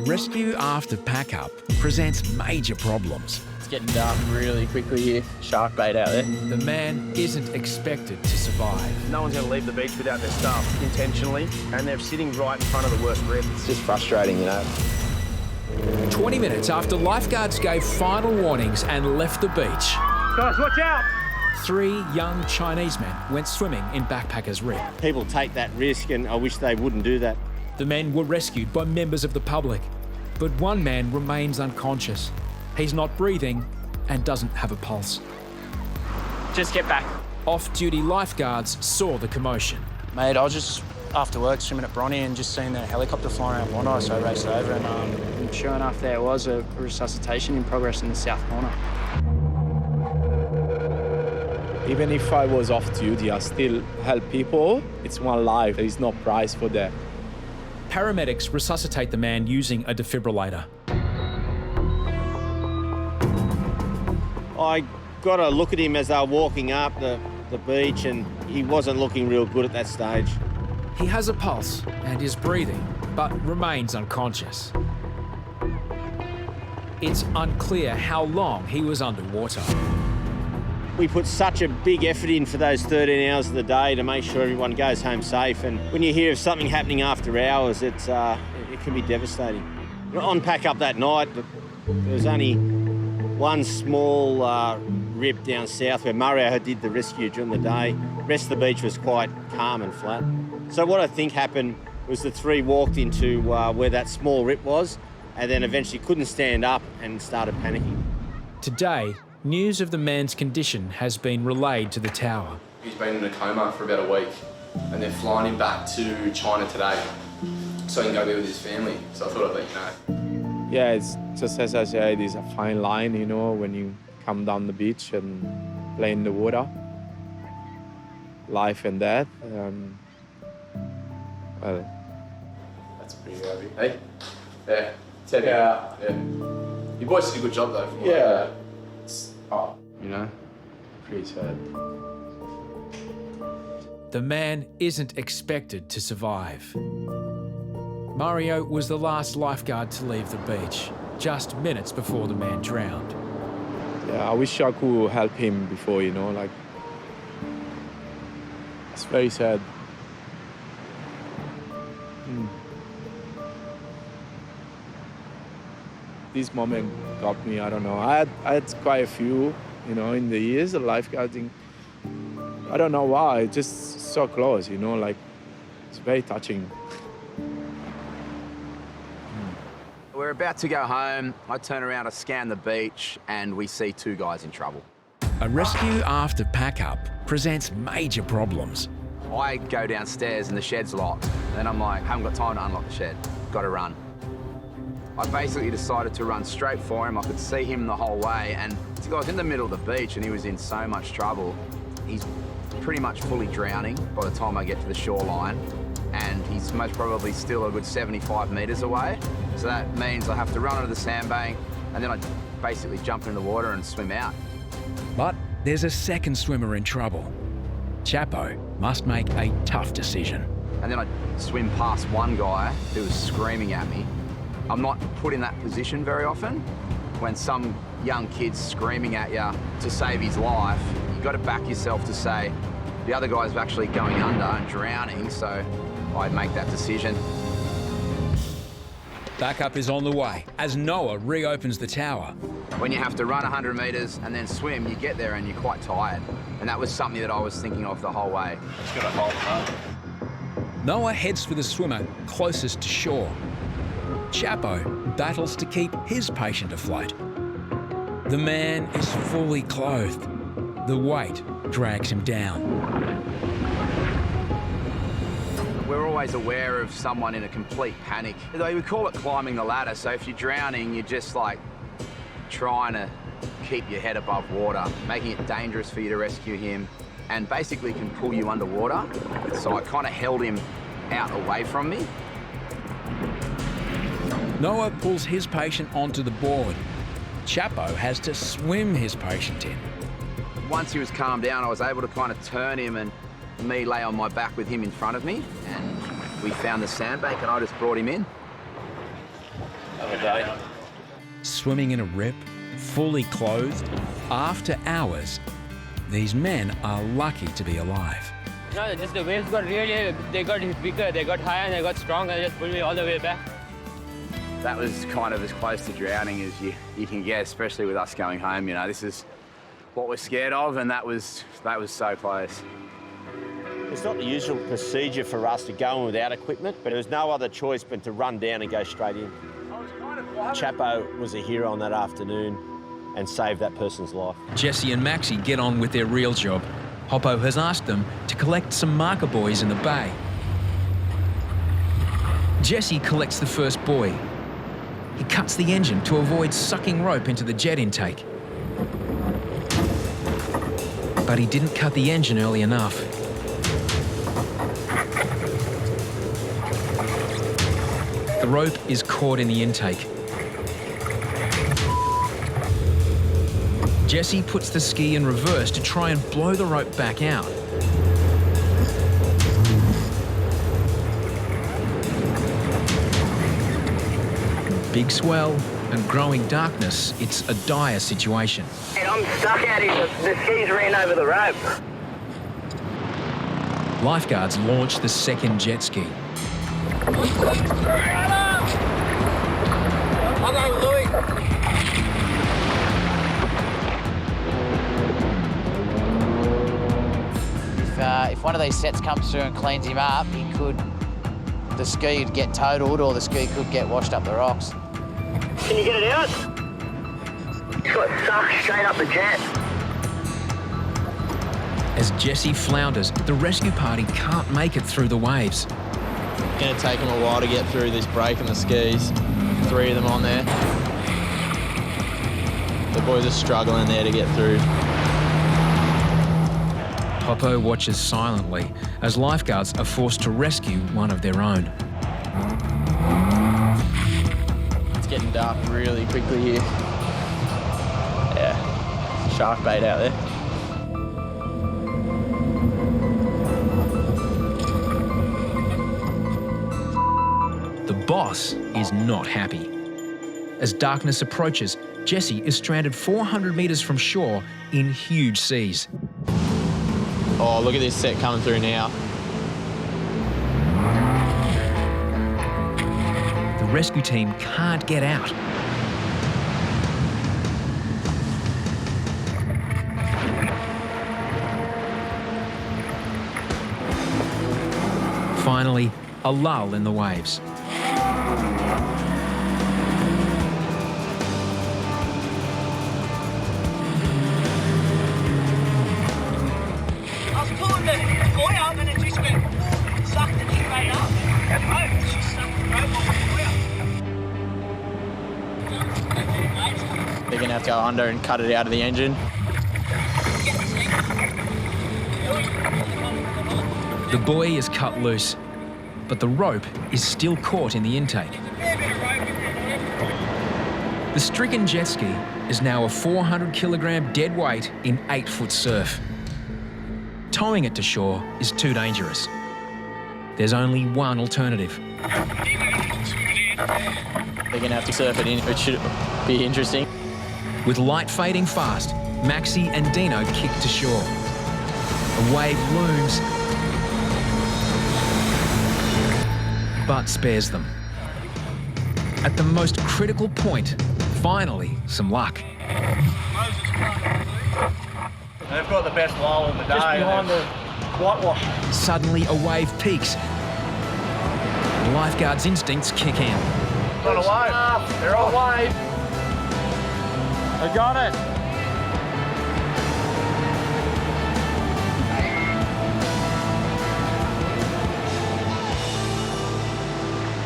A rescue after pack-up presents major problems. It's getting dark really quickly here. Shark bait out there. The man isn't expected to survive. No one's going to leave the beach without their stuff intentionally, and they're sitting right in front of the worst rip. It's just frustrating, you know. 20 minutes after lifeguards gave final warnings and left the beach, Guys, watch out! 3 young Chinese men went swimming in Backpackers Rip. People take that risk, and I wish they wouldn't do that. The men were rescued by members of the public, but one man remains unconscious. He's not breathing and doesn't have a pulse. Just get back. Off-duty lifeguards saw the commotion. Mate, I was just after work swimming at Bondi and just seen the helicopter flying around Bondi, so I raced over and sure enough there was a resuscitation in progress in the south corner. Even if I was off duty, I still help people. It's one life. There is no price for that. Paramedics resuscitate the man using a defibrillator. I got a look at him as they were walking up the beach, and he wasn't looking real good at that stage. He has a pulse and is breathing, but remains unconscious. It's unclear how long he was underwater. We put such a big effort in for those 13 hours of the day to make sure everyone goes home safe, and when you hear of something happening after hours, it can be devastating. On pack up that night, there was only one small rip down south where Mario did the rescue during the day. The rest of the beach was quite calm and flat. So what I think happened was the 3 walked into where that small rip was, and then eventually couldn't stand up and started panicking. Today, news of the man's condition has been relayed to the tower. He's been in a coma for about a week, and they're flying him back to China today so he can go be with his family. So I thought I'd let you know. Yeah, it's just as I said, it's a fine line, you know, when you come down the beach and play in the water. Life and death. Well, That's pretty heavy. Hey? Yeah. Take it out. Yeah. You boys did a good job though. Yeah. You know? Pretty sad. The man isn't expected to survive. Mario was the last lifeguard to leave the beach, just minutes before the man drowned. yeah, I wish I could help him before, you know, like, it's very sad. This moment got me, I don't know. I had quite a few, you know, in the years of lifeguarding. I don't know why, it's just so close, you know, like, it's very touching. We're about to go home. I turn around, I scan the beach, and we see 2 guys in trouble. A rescue after pack-up presents major problems. I go downstairs and the shed's locked. Then I'm like, haven't got time to unlock the shed. Got to run. I basically decided to run straight for him. I could see him the whole way, and this guy was in the middle of the beach and he was in so much trouble. He's pretty much fully drowning by the time I get to the shoreline, and he's most probably still a good 75 metres away. So that means I have to run under the sandbank, and then I basically jump in the water and swim out. But there's a second swimmer in trouble. Chapo must make a tough decision. And then I swim past one guy who was screaming at me. I'm not put in that position very often. When some young kid's screaming at you to save his life, you've got to back yourself to say, the other guy's actually going under and drowning, so I'd make that decision. Backup is on the way as Noah reopens the tower. When you have to run 100 metres and then swim, you get there and you're quite tired. And that was something that I was thinking of the whole way. Just gotta hold it. Noah heads for the swimmer closest to shore. Chapo battles to keep his patient afloat. The man is fully clothed. The weight drags him down. We're always aware of someone in a complete panic. We call it climbing the ladder, so if you're drowning, you're just like trying to keep your head above water, making it dangerous for you to rescue him, and basically can pull you underwater. So I kind of held him out away from me. Noah pulls his patient onto the board. Chapo has to swim his patient in. Once he was calmed down, I was able to kind of turn him and me lay on my back with him in front of me, and we found the sandbank and I just brought him in. day. Swimming in a rip, fully clothed, after hours, these men are lucky to be alive. No, just the waves got really, they got bigger, they got higher and they got stronger and just pulled me all the way back. That was kind of as close to drowning as you can get, especially with us going home. You know, this is what we're scared of, and that was so close. It's not the usual procedure for us to go in without equipment, but there was no other choice but to run down and go straight in. Chappo was a hero on that afternoon and saved that person's life. Jesse and Maxi get on with their real job. Hoppo has asked them to collect some marker buoys in the bay. Jesse collects the first buoy. He cuts the engine to avoid sucking rope into the jet intake. But he didn't cut the engine early enough. The rope is caught in the intake. Jesse puts the ski in reverse to try and blow the rope back out. Big swell and growing darkness, it's a dire situation. Hey, I'm stuck out here. The skis ran over the rope. Lifeguards launch the second jet ski. If one of these sets comes through and cleans him up, the ski would get totaled or the ski could get washed up the rocks. Can you get it out? It's got sucked straight up the jet. As Jesse flounders, the rescue party can't make it through the waves. It's going to take them a while to get through this break in the skis. 3 of them on there. The boys are struggling there to get through. Hoppo watches silently as lifeguards are forced to rescue one of their own. It's getting dark really quickly here. Yeah, shark bait out there. The boss is not happy. As darkness approaches, Jesse is stranded 400 metres from shore in huge seas. Oh, look at this set coming through now. The rescue team can't get out. Finally, a lull in the waves. They're going to have to go under and cut it out of the engine. The buoy is cut loose, but the rope is still caught in the intake. The stricken jet ski is now a 400-kilogram dead weight in 8-foot surf. Towing it to shore is too dangerous. There's only one alternative. They're going to have to surf it in, which should be interesting. With light fading fast, Maxi and Deano kick to shore. A wave looms, but spares them. At the most critical point, finally, some luck. They've got the best lull in the day. Just behind the whitewash. Suddenly, a wave peaks. The lifeguard's instincts kick in. On a wave. They're on a wave. They got it.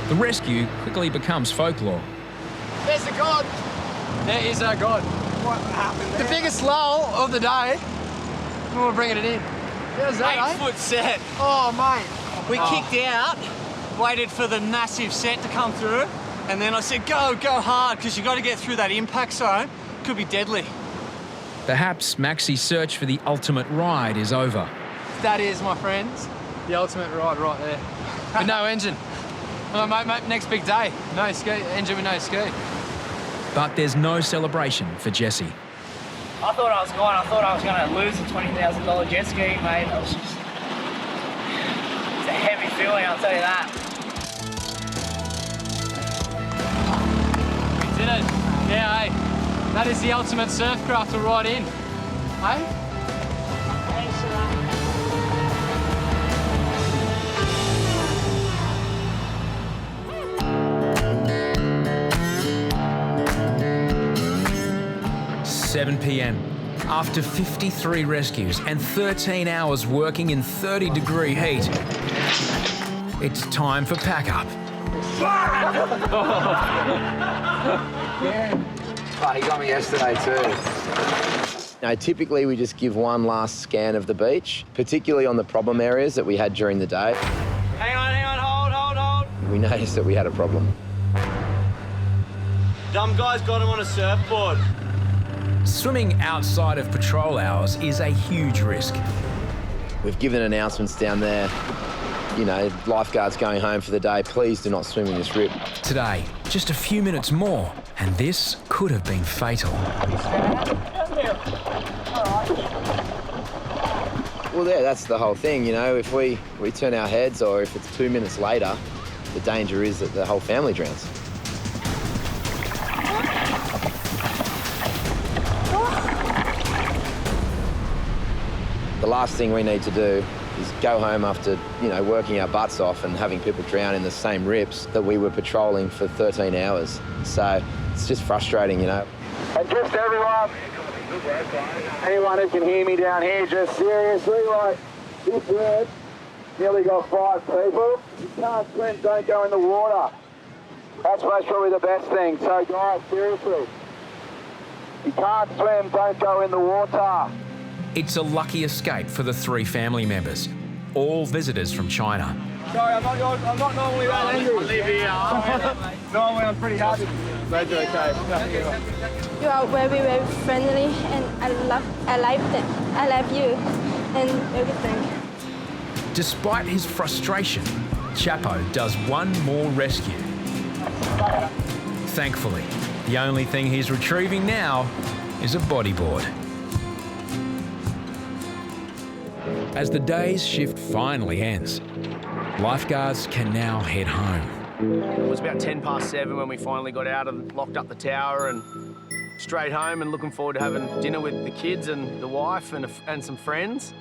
The rescue quickly becomes folklore. There's the god. There is our god. What happened there? The biggest lull of the day. We're bringing it in. There's that, 8-foot set. Oh, mate. We kicked out, waited for the massive set to come through, and then I said, go hard, because you got to get through that impact zone. Could be deadly. Perhaps Maxi's search for the ultimate ride is over. That is, my friends, the ultimate ride right there. But no engine. Well, mate, next big day. No ski, engine with no ski. But there's no celebration for Jesse. I thought I was gone. I thought I was going to lose a $20,000 jet ski, mate. It was just... It's a heavy feeling, I'll tell you that. We did it. Yeah, hey. That is the ultimate surf craft to ride in. Hey? Thanks for that. $7 p.m. After 53 rescues and 13 hours working in 30-degree heat, it's time for pack-up. But he got me yesterday too. Now, typically we just give one last scan of the beach, particularly on the problem areas that we had during the day. Hang on, hold. We noticed that we had a problem. Dumb guy's got him on a surfboard. Swimming outside of patrol hours is a huge risk. We've given announcements down there, you know, lifeguards going home for the day, please do not swim in this rip. Today, just a few minutes more, and this could have been fatal. Well, yeah, that's the whole thing, you know, if we turn our heads or if it's 2 minutes later, the danger is that the whole family drowns. The last thing we need to do is go home after, you know, working our butts off and having people drown in the same rips that we were patrolling for 13 hours. So it's just frustrating, you know. And just anyone who can hear me down here, just seriously, like, this word nearly got 5 people. You can't swim, don't go in the water. That's most probably the best thing. So guys, seriously, you can't swim, don't go in the water. It's a lucky escape for the 3 family members, all visitors from China. Sorry, I'm not normally that angry. I'll leave here. Normally I'm pretty happy. Glad you're okay. You are very, very friendly, and I like them. I love you and everything. Despite his frustration, Chapo does one more rescue. Thankfully, the only thing he's retrieving now is a bodyboard. As the day's shift finally ends, lifeguards can now head home. It was about 7 when we finally got out and locked up the tower and straight home and looking forward to having dinner with the kids and the wife and some friends.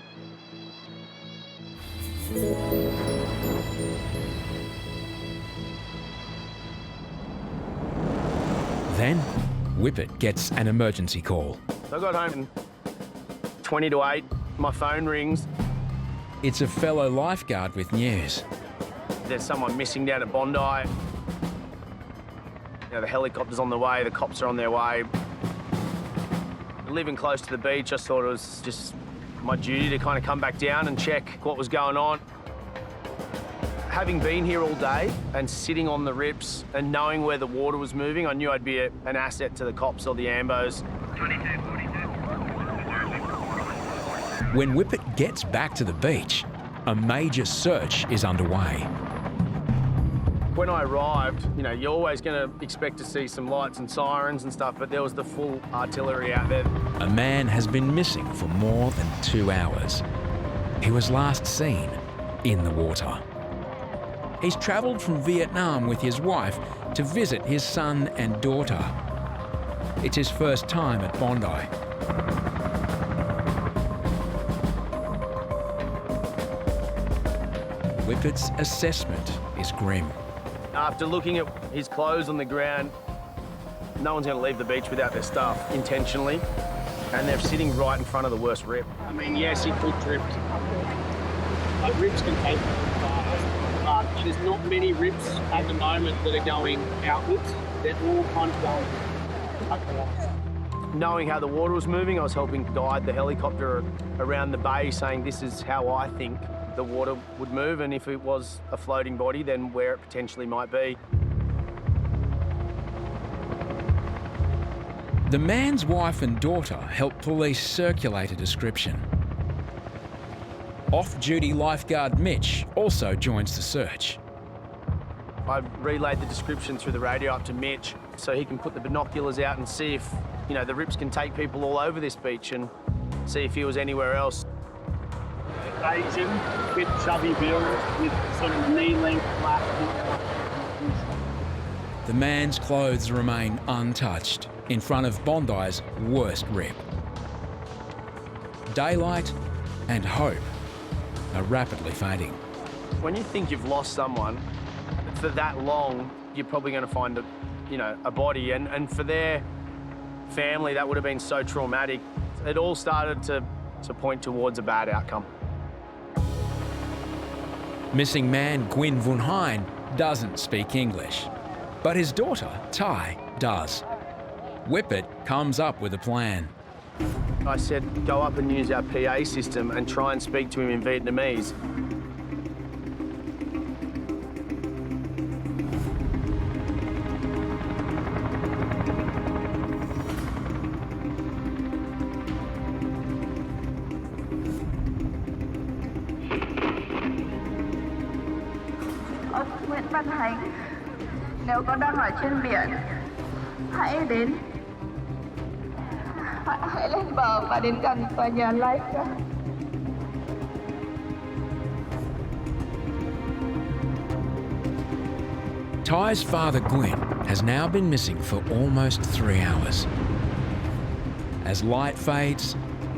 Then, Whippet gets an emergency call. So I got home at 20 to 8, my phone rings. It's a fellow lifeguard with news. There's someone missing down at Bondi. You know, the helicopter's on the way, the cops are on their way. Living close to the beach, I thought it was just my duty to kind of come back down and check what was going on. Having been here all day and sitting on the rips and knowing where the water was moving, I knew I'd be an asset to the cops or the ambos. When Whippet gets back to the beach, a major search is underway. When I arrived, you know, you're always going to expect to see some lights and sirens and stuff, but there was the full artillery out there. A man has been missing for more than 2 hours. He was last seen in the water. He's travelled from Vietnam with his wife to visit his son and daughter. It's his first time at Bondi. Whippet's assessment is grim. After looking at his clothes on the ground, no one's going to leave the beach without their stuff intentionally, and they're sitting right in front of the worst rip. I mean, yes, it could drift. But rips can take fast, but there's not many rips at the moment that are going outwards. They're all kind of going across. Knowing how the water was moving, I was helping guide the helicopter around the bay, saying this is how I think the water would move, and if it was a floating body, then where it potentially might be. The man's wife and daughter help police circulate a description. Off-duty lifeguard Mitch also joins the search. I I relayed the description through the radio up to Mitch so he can put the binoculars out and see if, you know, the rips can take people all over this beach and see if he was anywhere else. Asian, with chubby build, with sort of knee-length black. The man's clothes remain untouched in front of Bondi's worst rip. Daylight and hope are rapidly fading. When you think you've lost someone for that long, you're probably going to find a body, and for their family that would have been so traumatic. It all started to point towards a bad outcome. Missing man Gwyn Vunheim doesn't speak English, but his daughter, Ty, does. Whippet comes up with a plan. I said, go up and use our PA system and try and speak to him in Vietnamese. Nguyễn Văn Hành, nếu con đang ở trên biển, hãy lên bờ và đến gần tòa nhà Lifeguards. Ty's father, Gwyn, has now been missing for almost 3 hours. As light fades,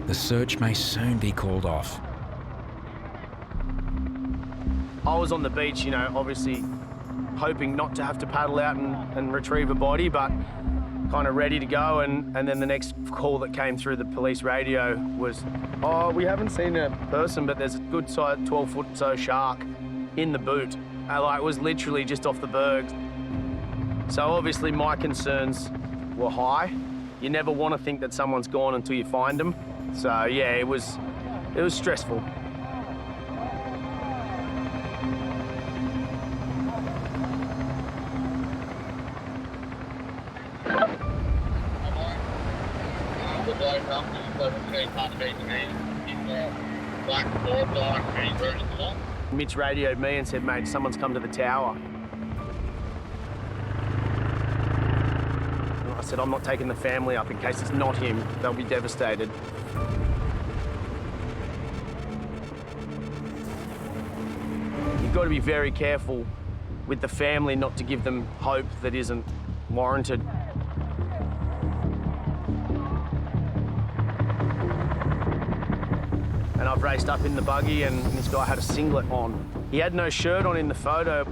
the search may soon be called off. I was on the beach, you know, obviously hoping not to have to paddle out and retrieve a body, but kind of ready to go. And then the next call that came through the police radio was, oh, we haven't seen a person, but there's a good size 12-foot so shark in the boot. It was literally just off the berg. So obviously my concerns were high. You never want to think that someone's gone until you find them. So yeah, it was stressful. Mitch radioed me and said, mate, someone's come to the tower. And I said, I'm not taking the family up in case it's not him. They'll be devastated. You've got to be very careful with the family not to give them hope that isn't warranted. And I've raced up in the buggy and this guy had a singlet on. He had no shirt on in the photo,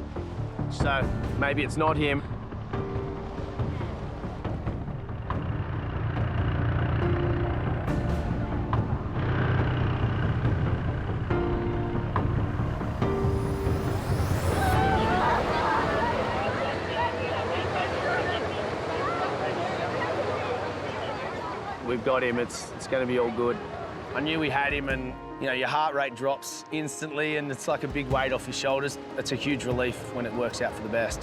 so maybe it's not him. We've got him, it's going to be all good. I knew we had him, and you know, your heart rate drops instantly and it's like a big weight off your shoulders. It's a huge relief when it works out for the best.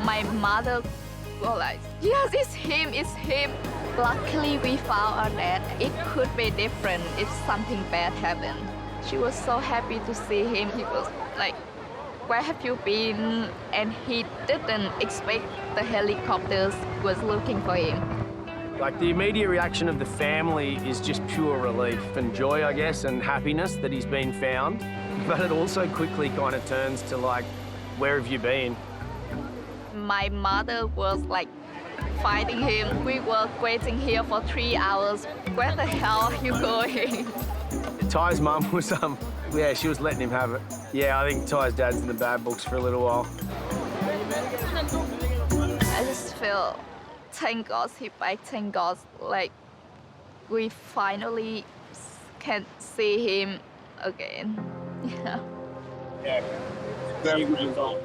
My mother was like, yes, it's him. Luckily, we found out that it could be different if something bad happened. She was so happy to see him. He was like, where have you been? And he didn't expect the helicopters was looking for him. Like, the immediate reaction of the family is just pure relief and joy, I guess, and happiness that he's been found. But it also quickly kind of turns to like, where have you been? My mother was like fighting him. We were waiting here for 3 hours. Where the hell are you going? Ty's mum was, yeah, she was letting him have it. Yeah, I think Ty's dad's in the bad books for a little while. I just feel, thank God, thank God, like, we finally can see him again. Yeah. Yeah, very good result.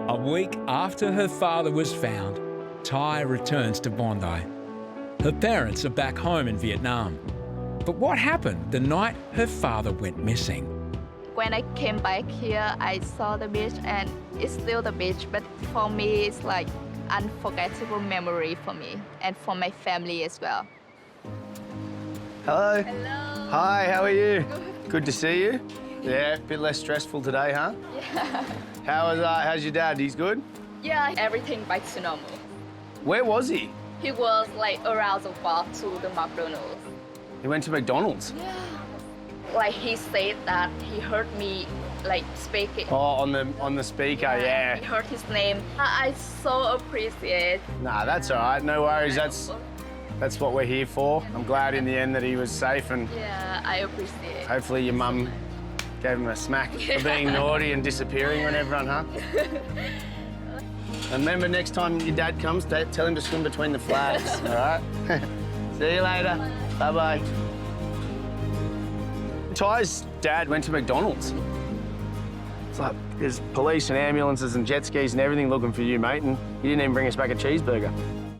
A week after her father was found, Ty returns to Bondi. Her parents are back home in Vietnam. But what happened the night her father went missing? When I came back here, I saw the beach, and it's still the beach, but for me, it's like unforgettable memory for me and for my family as well. Hello. Hello. Hi, how are you? Good. Good to see you. Yeah, a bit less stressful today, huh? Yeah. How's your dad? He's good? Yeah, everything back to normal. Where was he? He was like around the walk to the McDonald's. He went to McDonald's. Yeah. Like he said that he heard me like speaking. Oh, on the speaker, yeah. He heard his name. I so appreciate. Nah, that's all right. No worries. That's what we're here for. I'm glad in the end that he was safe, and Yeah, I appreciate. hopefully your mum gave him a smack for being naughty and disappearing on everyone, huh? And remember, next time your dad comes, tell him to swim between the flags, all right? See you later. Bye-bye. Ty's dad went to McDonald's. It's like there's police and ambulances and jet skis and everything looking for you, mate, and you didn't even bring us back a cheeseburger.